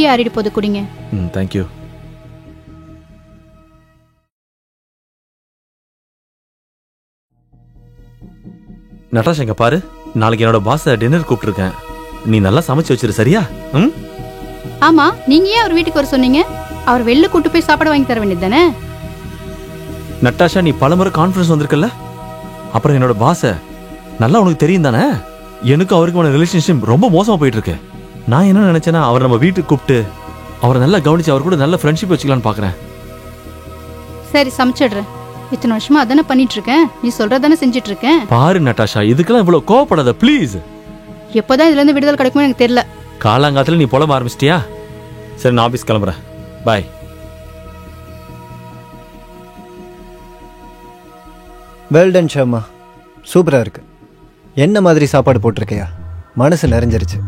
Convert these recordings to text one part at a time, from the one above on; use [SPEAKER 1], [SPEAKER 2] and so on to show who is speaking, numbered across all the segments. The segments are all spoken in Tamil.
[SPEAKER 1] டீ ஆறிட்டு போது குடிங்க.
[SPEAKER 2] தேங்க்யூ. நட்டாஷா இங்க பாரு, நாளைக்கு என்னோட பாஸ டின்னர் கூப்பிட்டுருக்கேன். நீ நல்லா சமைச்சு வச்சிரு, சரியா?
[SPEAKER 1] ஆமா, நீங்க ஏன் அவர் வீட்டுக்கு வர சொன்னீங்க? அவர் வெளில கூட்டு போய் சாப்பாடு வாங்கி தர வேண்டியது தானே?
[SPEAKER 2] நட்டாஷா, நீ பலமுறை கான்ஃபரன்ஸ் வந்திருக்கல, அப்புறம் என்னோட பாஸ நல்லா உனக்கு தெரியும் தானே? எனக்கு அவருக்குமான ரிலேஷன்ஷிப் ரொம்ப மோசமா போயிட்டு இருக்கு. நான் என்ன நினைச்சேன்னா, அவர் நம்ம வீட்டுக்கு கூப்பிட்டு அவரை நல்லா கவனிச்சு அவர் கூட நல்ல ஃப்ரெண்ட்ஷிப் வச்சுக்கலான்னு பாக்குறேன்.
[SPEAKER 1] சரி, சமைச்சிடுறேன். இத்தனை வருஷமா அதானே பண்ணிட்டு இருக்கேன், நீ சொல்றதானே செஞ்சுட்டு இருக்கேன்.
[SPEAKER 2] பாரு நட்டாஷா, இதுக்கெல்லாம் இவ்வளவு கோவப்படாத ப்ளீஸ்.
[SPEAKER 1] எப்போதான் இதுல இருந்து விடுதலை கிடைக்குமோ எனக்கு தெரியல.
[SPEAKER 2] காலாங்காத்துல நீ புலம்ப ஆரம்பிச்சிட்டியா? சரி, நான் ஆபீஸ் கிளம்புறேன். பாய்.
[SPEAKER 3] வெல் டன் ஷர்மா, சூப்பராக இருக்கு. என்ன மாதிரி சாப்பாடு போட்டிருக்கையா? மனசு நிறைஞ்சிருச்சு.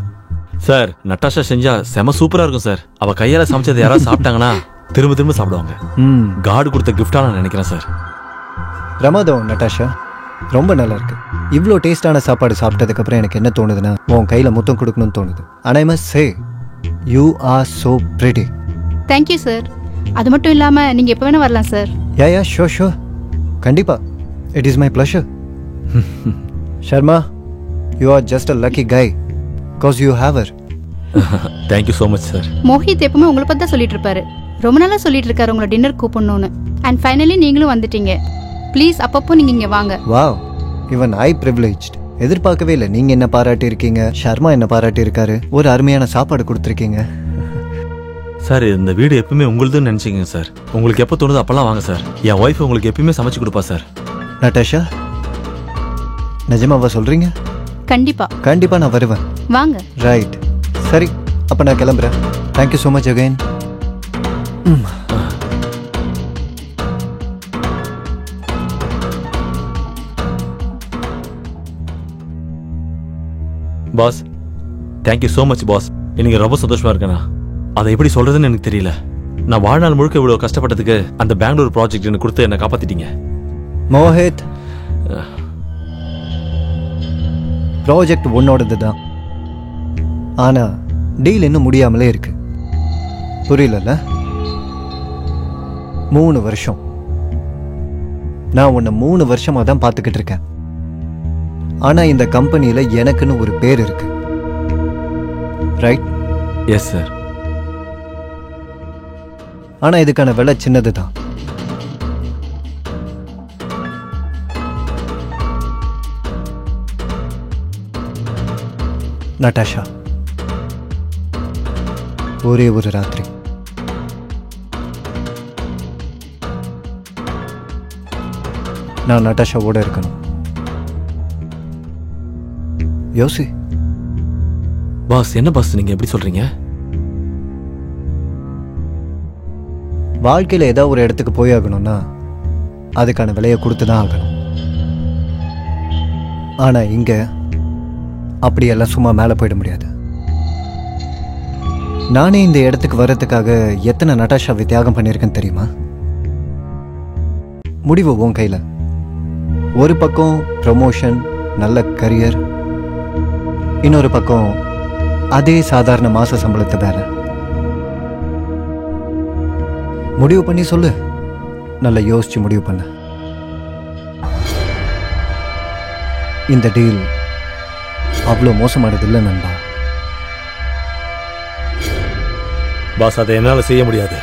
[SPEAKER 2] சார், நட்டாஷா செஞ்சா செம சூப்பரா இருக்கும் சார். அவ கையால சமைச்சது யாராவது சாப்பிட்டாங்கன்னா திரும்ப திரும்ப சாப்பிடுவாங்க. காடு கொடுத்த கிஃப்டா நான் நினைக்கிறேன் சார்.
[SPEAKER 3] பிரமாதம் நட்டாஷா, ரொம்ப நல்லா இருக்கு. இவ்வளோ டேஸ்டான சாப்பாடு சாப்பிட்டதுக்கு அப்புறம் எனக்கு என்ன தோணுதுன்னா, உன் கையில முத்தம் கொடுக்கணும்னு தோணுது. ஆனா I must say you are so pretty.
[SPEAKER 1] Thank you sir. அது மட்டும் இல்லாம நீங்க எப்ப வேணா வரலாம் சார்.
[SPEAKER 3] யா ஷோர் ஷோர், கண்டிப்பா. It is my pleasure. Sharma, you are just a lucky guy because you have her.
[SPEAKER 2] Thank you so much sir.
[SPEAKER 1] Mohit எப்பவுமே உங்களை பத்தி தான் சொல்லிட்டு இருப்பாரு. ரொம்ப நாளா சொல்லிட்டு இருக்காரு உங்களை டின்னர் கூப்பிடணும்னு. அண்ட் ஃபைனலி நீங்களும் வந்துட்டீங்க. ப்ளீஸ் அப்பப்போ நீங்க இங்க வாங்க.
[SPEAKER 3] Wow, even I privileged. எதிர்பார்க்கவே இல்லை. நீங்க என்ன பாராட்டி இருக்கீங்க, ஷர்மா என்ன பாராட்டி இருக்காரு, ஒரு அருமையான சாப்பாடு கொடுத்துருக்கீங்க.
[SPEAKER 2] சார், இந்த வீடு எப்பவுமே உங்களுதுன்னு நினைச்சிங்க சார். உங்களுக்கு எப்போ தோணுது அப்பெல்லாம் வாங்க சார். என் ஒய்ஃப் உங்களுக்கு எப்பயுமே சமைச்சு கொடுப்பா சார்.
[SPEAKER 3] நட்டாஷா, நிஜமாவா சொல்றீங்க?
[SPEAKER 1] கண்டிப்பா
[SPEAKER 3] கண்டிப்பா நான் வருவேன்.
[SPEAKER 1] வாங்க.
[SPEAKER 3] ரைட், சரி, அப்ப நான் கிளம்புறேன். Thank you so much again.
[SPEAKER 2] Boss, thank you so much boss. எனக்கு ரொம்ப சந்தோஷமா இருக்கேண்ணா. அதை எப்படி சொல்றதுன்னு எனக்கு தெரியல. நான் வாழ்நாள் முழுக்க இவ்வளவு கஷ்டப்பட்டதுக்கு அந்த பெங்களூர் ப்ராஜெக்ட் எனக்கு கொடுத்து என்னை காப்பாத்திட்டீங்க.
[SPEAKER 3] மோஹித், ப்ராஜெக்ட் உன்னோடது தான். ஆனா டீல் இன்னும் முடியாமலே இருக்கு. புரியல? 3 வருஷம் நான் உன்னை 3 வருஷமா தான் பார்த்துக்கிட்டு இருக்கேன். ஆனா இந்த கம்பெனியில எனக்குன்னு ஒரு பேர் இருக்கு. ரைட்?
[SPEAKER 2] Yes sir.
[SPEAKER 3] ஆனா இதுக்கான விலை சின்னதுதான். நட்டாஷா, ஒரே ஒரு ராத்திரி நான் நட்டாஷாவோட இருக்கணும். யோசி.
[SPEAKER 2] பாஸ், என்ன பாஸ் நீங்க எப்படி சொல்றீங்க?
[SPEAKER 3] வாழ்க்கையில் ஏதாவது ஒரு இடத்துக்கு போய் ஆகணும்னா அதுக்கான விலையை கொடுத்து தான் ஆகணும். ஆனா இங்க அப்படியெல்லாம் சும்மா மேலே போயிட முடியாது. நானே இந்த இடத்துக்கு வர்றதுக்காக எத்தனை நட்டாஷாவை தியாகம் பண்ணியிருக்கேன்னு தெரியுமா? முடிவு உன் கையில். ஒரு பக்கம் ப்ரமோஷன், நல்ல கரியர், இன்னொரு பக்கம் அதே சாதாரண மாச சம்பளத்தை வேலை. முடிவு பண்ணி சொல்லு. நல்லா யோசிச்சு முடிவு பண்ண. இந்த டீல் அவ்வளோ மோசமானது இல்லை நண்பா.
[SPEAKER 2] பாஸ், அதை என்னால் செய்ய முடியாது.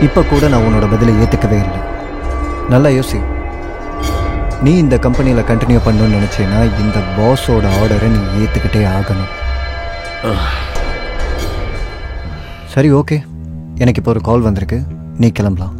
[SPEAKER 3] இப்போ கூட நான் உன்னோட பதிலை ஏற்றுக்கவே இல்லை. நல்லா யோசி. நீ இந்த கம்பெனியில் கண்டினியூ பண்ணணும்னு நினச்சேன்னா இந்த பாஸோட ஆர்டரை நீ ஏற்றுக்கிட்டே ஆகணும். சரி, ஓகே. எனக்கு இப்போ ஒரு கால் வந்திருக்கு, நீ கிளம்பலாம்.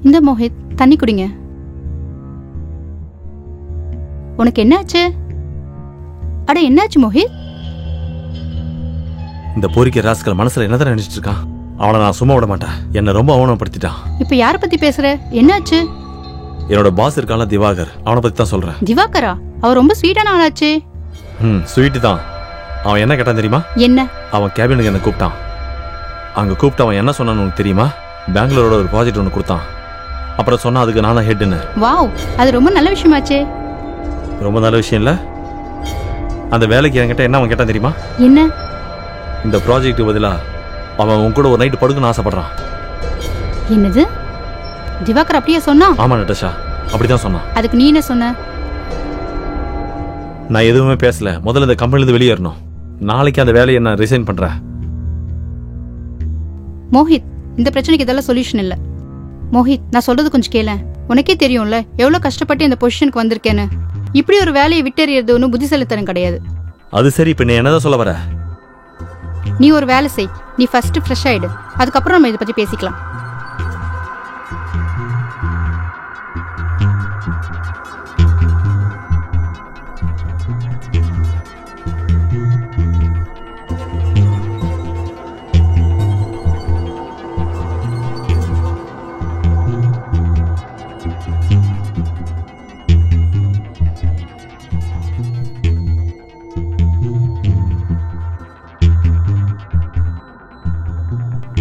[SPEAKER 1] இந்த மோஹித் தண்ணி குடிங்க. உனக்கு என்னாச்சு? அட என்னாச்சு மோஹித்?
[SPEAKER 2] இந்த போரிக்க ராஸ்கல் மனசுல என்னதான் நினைச்சிட்டு இருக்கான்? அவனை நான் சும்மா விட மாட்டேன். என்ன ரொம்ப அவமானப்படுத்திட்டான்.
[SPEAKER 1] இப்ப யார பத்தி பேசுற? என்னாச்சு?
[SPEAKER 2] என்னோட பாஸ் இருக்கான்ல திவாகர், அவனை பத்தி தான் சொல்றேன்.
[SPEAKER 1] திவாகரா? அவர் ரொம்ப ஸ்வீட்டான ஆளாச்சே.
[SPEAKER 2] ஸ்வீட்டு தான். அவன் என்ன கேட்டான் தெரியுமா?
[SPEAKER 1] என்ன?
[SPEAKER 2] அவன் கேபினுக்கு என்ன கூப்பிட்டான். அங்க கூப்பிட்டு அவன் என்ன சொன்னான்னு உனக்கு தெரியுமா? பெங்களூரோட ஒரு ப்ராஜெக்ட் ஒன்று கொடுத்தான். அப்புறம் சொன்னா அதுக்கு நான் தான் ஹெட்னு.
[SPEAKER 1] வாவ், அது ரொம்ப நல்ல விஷயமாச்சே.
[SPEAKER 2] ரொம்ப நல்ல விஷயம் இல்ல? அந்த வேலைக்கு என்கிட்ட என்ன அவன் கேட்டான் தெரியுமா?
[SPEAKER 1] என்ன?
[SPEAKER 2] இந்த ப்ராஜெக்ட் பதிலா அவன் உன் கூட ஒரு நைட்டு படுக்கணும்னு ஆசைப்படுறான்.
[SPEAKER 1] என்னது? திவாகர் அப்படியே சொன்னா?
[SPEAKER 2] ஆமா நட்டாஷா, அப்படிதான் சொன்னான்.
[SPEAKER 1] அதுக்கு நீ என்ன சொன்ன?
[SPEAKER 2] நான் எதுவுமே பேசல. முதல்ல இந்த கம்பெனிலேருந்து வெளியேறணும். நாளைக்கு அந்த வேலையை நான் ரிசைன் பண்றேன்.
[SPEAKER 1] மோஹித், இந்த பிரச்சனைக்கு இதெல்லாம் சொல்யூஷன் இல்ல. மோஹித், நான் சொல்றது கொஞ்சம் கேள. உனக்கே தெரியும்ல எவ்வளவு கஷ்டப்பட்டு இந்த பொசிஷனுக்கு வந்திருக்கேன்னு. இப்படி ஒரு வேலையை விட்டெறியறது ஒன்றும் புத்திசாலித்தனம் கிடையாது.
[SPEAKER 2] அது சரி, இப்ப நீ என்னதான் சொல்ல வர?
[SPEAKER 1] நீ ஒரு வேலை செய். நீ ஃபர்ஸ்ட் ஃப்ரெஷ் ஆயிடு, அதுக்கப்புறம் நம்ம இதை பத்தி பேசிக்கலாம்.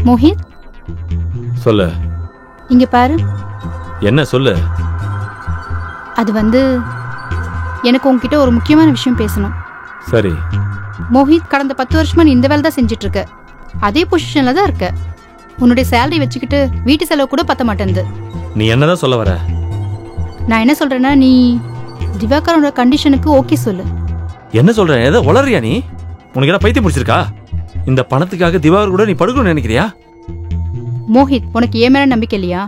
[SPEAKER 1] மோஹித்,
[SPEAKER 2] சொல்லு.
[SPEAKER 1] இங்க பாரு.
[SPEAKER 2] என்ன சொல்லு?
[SPEAKER 1] அது எனக்கு உன்கிட்ட ஒரு முக்கியமான விஷயம் பேசணும்.
[SPEAKER 2] சரி.
[SPEAKER 1] மோஹித், கடந்த 10 வருஷமா நீ இந்த வேலை தான் செஞ்சுட்டு இருக்க. அதே பொசிஷன்ல தான் இருக்க. உன்னுடைய சேலரி வச்சுக்கிட்டு வீட்டு செலவு கூட பத்த மாட்டேங்குது.
[SPEAKER 2] நீ என்னதான் சொல்ல வர?
[SPEAKER 1] நான் என்ன சொல்றேன்னா, நீ திவாகரோட கண்டிஷனுக்கு ஓகே சொல்லு.
[SPEAKER 2] என்ன சொல்ற? ஏதோ உளறியா நீ? உனக்கு என்ன பைத்தியம் பிடிச்சிருக்கா? இந்த பணத்துக்காக திவாகர் கூட நீ படுக்கணும்னு நினைக்கிறியா?
[SPEAKER 1] மோஹித், உனக்கு ஏன் மேல நம்பிக்கை இல்லையா?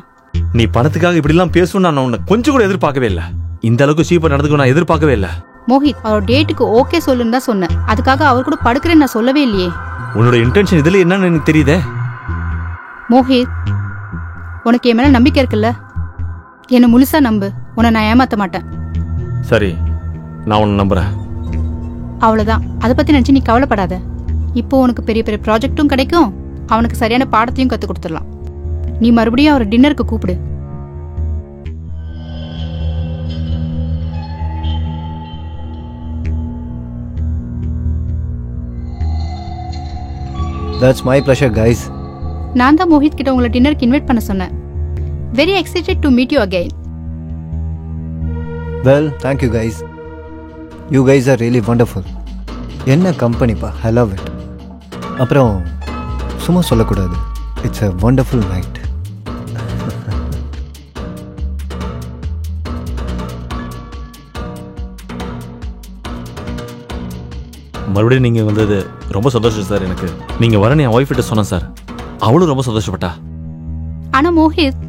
[SPEAKER 2] நீ பணத்துக்காக இப்படி எல்லாம் பேசணும் நான் உன்னை கொஞ்சம் கூட எதிர்பார்க்கவே இல்லை. இந்த அளவுக்கு சீப்பா நடந்துக்க நான் எதிர்பார்க்கவே இல்லை.
[SPEAKER 1] மோஹித், அவர் டேட்டுக்கு ஓகே சொல்லுன்னு தான் சொன்னேன். அதுக்காக அவர் கூட படுக்கிறேன்னு நான் சொல்லவே இல்லையே.
[SPEAKER 2] உன்னோட இன்டென்ஷன் இதுல என்னன்னு எனக்கு தெரியுதே.
[SPEAKER 1] மோஹித், உனக்கு என் மேல நம்பிக்கை இருக்குல்ல? என்னை முழுசா நம்பு. உன்னை நான் ஏமாத்த மாட்டேன்.
[SPEAKER 2] சரி, நான் உன்னை நம்புறேன்.
[SPEAKER 1] அவ்வளவுதான். அதை பத்தி நினைச்சு நீ கவலைப்படாத. இப்போ உனக்கு பெரிய பெரிய ப்ராஜெக்டும் கிடைக்கும். அவனுக்கு சரியான பாடத்தையும் கத்து கொடுத்துடலாம். நீ மறுபடியும் அவர் டின்னருக்கு கூப்பிடு.
[SPEAKER 3] That's my pleasure, guys.
[SPEAKER 1] நான் தான் மோஹித் கிட்ட உங்களை டின்னருக்கு இன்வைட் பண்ண சொன்னேன். Very excited to meet you again.
[SPEAKER 3] Well, thank you, guys. You guys are really wonderful. என்ன கம்பெனிப்பா, I love it. அப்புறம் சும்மா சொல்லக்கூடாது. It's a wonderful night.
[SPEAKER 2] மறுபடியும் நீங்க வந்தது ரொம்ப சந்தோஷம் சார். எனக்கு நீங்க வரணும் என் ஒய்ஃப் கிட்ட சொன்னேன் சார். அவளும் ரொம்ப சந்தோஷப்பட்டா.
[SPEAKER 1] ஆனா மோஹித்,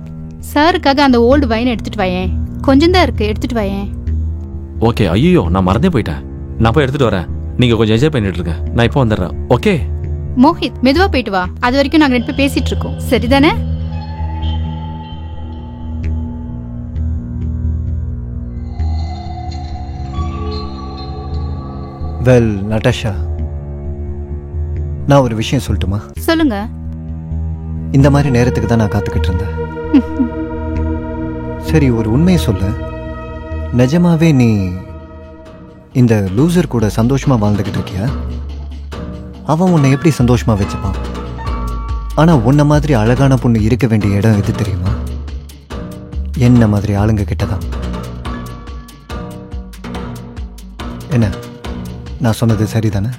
[SPEAKER 1] சாருக்காக அந்த ஓல்டு வைன் எடுத்துட்டு வாயேன். கொஞ்சம் தான் இருக்கு, எடுத்துட்டு வாயேன்.
[SPEAKER 2] ஓகே. ஐயோ, நான் மறந்தே போயிட்டேன். நான் போய் எடுத்துட்டு வரேன். நீங்க கொஞ்சம் என்ஜாய் பண்ணிட்டு இருக்க. நான் இப்போ வந்துடுறேன். ஓகே
[SPEAKER 1] மோஹித், மெதுவா போயிட்டு வா. அது வரைக்கும் நாங்க 2 பேர் பேசிட்டு இருக்கோம். சரிதானே?
[SPEAKER 3] வெல் நட்டாஷா, நான் ஒரு விஷயம் சொல்லட்டுமா?
[SPEAKER 1] சொல்லுங்க.
[SPEAKER 3] இந்த மாதிரி நேரத்துக்கு தான் நான் காத்துக்கிட்டு இருந்தேன். சரி, ஒரு உண்மையை சொல்ல. நிஜமாவே நீ இந்த லூசர் கூட சந்தோஷமா வாழ்ந்துகிட்டு இருக்கியா? அவன் உன்னை எப்படி சந்தோஷமா வச்சுப்பான்? ஆனா உன்ன மாதிரி அழகான பொண்ணு இருக்க வேண்டிய இடம் எது தெரியுமா? என்ன மாதிரி ஆளுங்க கிட்டதான். என்ன, நான் சொன்னது சரிதானே?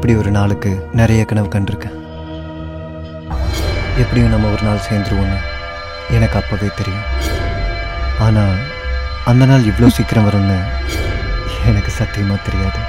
[SPEAKER 3] இப்படி ஒரு நாளுக்கு நிறைய கனவு கண்டிருக்கேன். எப்படியும் நம்ம ஒரு நாள் சேர்ந்துருவோன்னு எனக்கு அப்போவே தெரியும். ஆனால் அந்த நாள் இவ்வளோ சீக்கிரம் வரும்னு எனக்கு சத்தியமாக தெரியாது.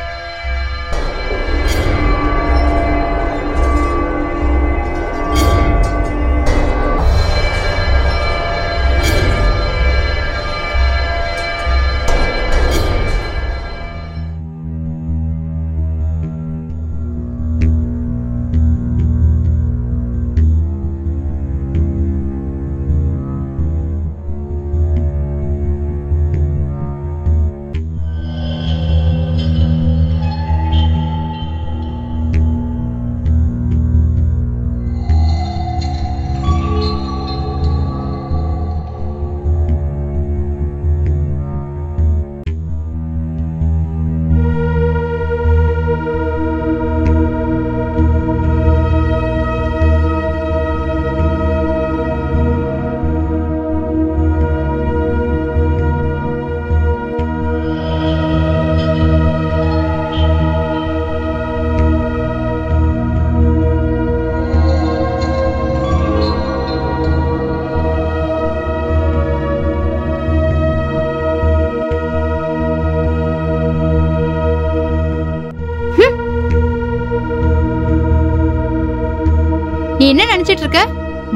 [SPEAKER 1] நீ என்ன நினைச்சிட்டு இருக்க?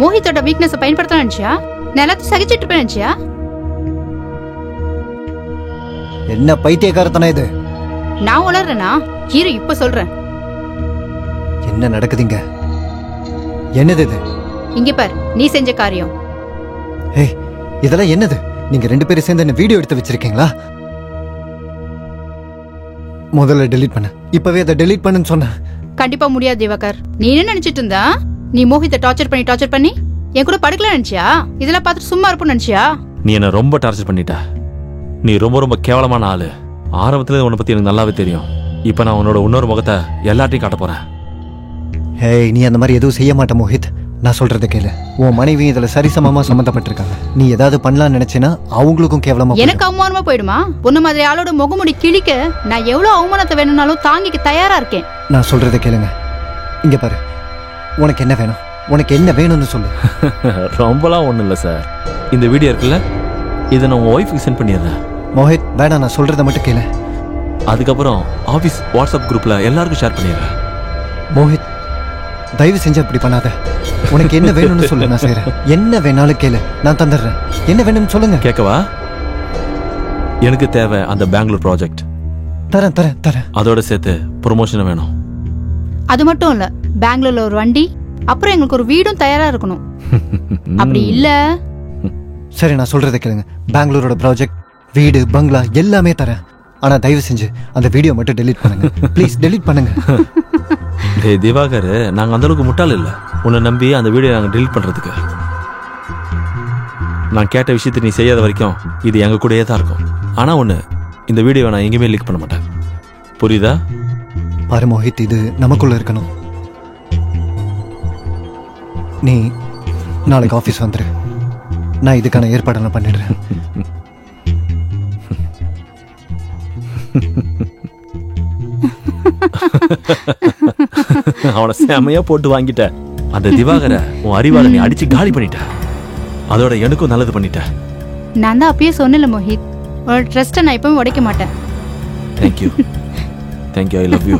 [SPEAKER 1] மோஹித்தோட வீக்னஸ் பயன்படுத்த நினைச்சியா? நான் எல்லாத்தையும் சகிச்சிட்டு இருப்பேன் நினைச்சியா?
[SPEAKER 3] என்ன பைத்தியக்காரத்தனா இது?
[SPEAKER 1] நான் உளறேனா? இரு இப்ப சொல்றேன்.
[SPEAKER 3] என்ன நடக்குதுங்க? என்னது இது?
[SPEAKER 1] இங்க பார், நீ செஞ்ச காரியம்.
[SPEAKER 3] ஏய், இதெல்லாம் என்னது? நீங்க ரெண்டு பேரும் சேர்ந்து என்ன வீடியோ எடுத்து வச்சிருக்கீங்களா? முதல்ல டெலீட் பண்ண. இப்பவே அதை டெலீட் பண்ணுன்னு சொன்ன.
[SPEAKER 1] கண்டிப்பா முடியாது திவாகர். நீ என்ன நினைச்சிட்டு இருந்தா? நீ மோஹித்தை டார்ச்சர் பண்ணி என் கூட படுக்கல நினைச்சியா? இதெல்லாம் பார்த்துட்டு சும்மா இருப்போம் நினைச்சியா?
[SPEAKER 2] நீ என்ன ரொம்ப டார்ச்சர் பண்ணிட்ட. நீ ரொம்ப ரொம்ப கேவலமான ஆளு. ஆரம்பத்துல உன்னை பத்தி எனக்கு நல்லாவே தெரியும். இப்ப நான் உன்னோட இன்னொரு முகத்தை எல்லாத்தையும் காட்ட போறேன்.
[SPEAKER 3] ஏய், நீ அந்த மாதிரி எதுவும் செய்ய மாட்ட மோஹித். நான் சொல்றத கேளு. உன் மனைவி இதுல சரிசமமா சம்பந்தப்பட்டிருக்காங்க. நீ ஏதாவது பண்ணலாம்னு நினைச்சினா அவங்களுக்கும் கேவலமா
[SPEAKER 1] எனக்கு அவமானமா போயிடுமா? உன்ன மாதிரி ஆளோட முகமுடி கிழிக்க நான் எவ்வளவு அவமானத்தை வேணும்னாலும் தாங்கிக்க தயாரா இருக்கேன்.
[SPEAKER 3] நான் சொல்றத கேளுங்க. இங்க பாரு, உனக்கு என்ன வேணும்? உனக்கு என்ன வேணும்னு சொல்லு.
[SPEAKER 2] ரொம்பலாம் ஒண்ணும் இல்ல சார். இந்த வீடியோ இருக்குல்ல, இதை நான் உங்க ஒய்ஃபுக்கு சென்ட் பண்ணிடுறேன்.
[SPEAKER 3] மோஹித் வேணாம், நான் சொல்றத மட்டும் கேளு.
[SPEAKER 2] அதுக்கப்புறம் ஆபீஸ் வாட்ஸ்அப் குரூப்ல எல்லாருக்கும் ஷேர் பண்ணிடுறேன்.
[SPEAKER 3] மோஹித், தயவு செஞ்சு அப்படி பண்ணாத. உனக்கு என்ன வேணும்னு சொல்லு, நான் செய்றேன். என்ன வேணாலும் கேளு, நான் தந்துடுறேன். என்ன வேணும்னு சொல்லுங்க.
[SPEAKER 2] கேட்கவா? எனக்கு தேவை அந்த பெங்களூர் ப்ராஜெக்ட்.
[SPEAKER 3] தரேன் தரேன் தரேன்.
[SPEAKER 2] அதோட சேர்த்து ப்ரொமோஷன் வேணும்.
[SPEAKER 1] அது மட்டும் இல்ல, பெங்களூர்ல ஒரு வண்டி, அப்புறம் எங்களுக்கு ஒரு வீடும் தயாரா இருக்கணும். அப்படி இல்ல?
[SPEAKER 3] சரி, நான் சொல்றத கேளுங்க. பெங்களூரோட ப்ராஜெக்ட், வீடு, பங்களா எல்லாமே தரேன். ஆனா தயவு செஞ்சு அந்த வீடியோ மட்டும் டெலீட் பண்ணுங்க. ப்ளீஸ் டெலீட் பண்ணுங்க.
[SPEAKER 2] டேய் திவாகர், நாங்க அந்த அளவுக்கு முட்டாள் இல்ல உன்னை நம்பி அந்த வீடியோ நாங்க டெலீட் பண்றதுக்கு. நான் கேட்ட விஷயத்தை நீ செய்யாத வரைக்கும் இது எங்க கூடயே தான் இருக்கும். ஆனா ஒண்ணு, இந்த வீடியோவை நான் எங்கேயுமே லீக் பண்ண மாட்டேன். புரியுதா?
[SPEAKER 3] பாரு மோஹித், இது நமக்குள்ள இருக்கணும். நீ நாளைக்கு ஆஃபீஸ் வந்துரு. நான் இதுக்கான ஏற்பாடெல்லாம் பண்ணிடுறேன்.
[SPEAKER 2] அவனை செமையா போட்டு வாங்கிட்ட. அந்த திவாகர உன் அறிவால நீ அடிச்சு காலி பண்ணிட்ட. அதோட எனக்கும் நல்லது பண்ணிட்ட.
[SPEAKER 1] நான் தான் அப்பயே சொன்னல மோஹித், உன்னோட ட்ரஸ்ட்டை நான் எப்பவும் உடைக்க மாட்டேன்.
[SPEAKER 2] Thank you thank you, I love you.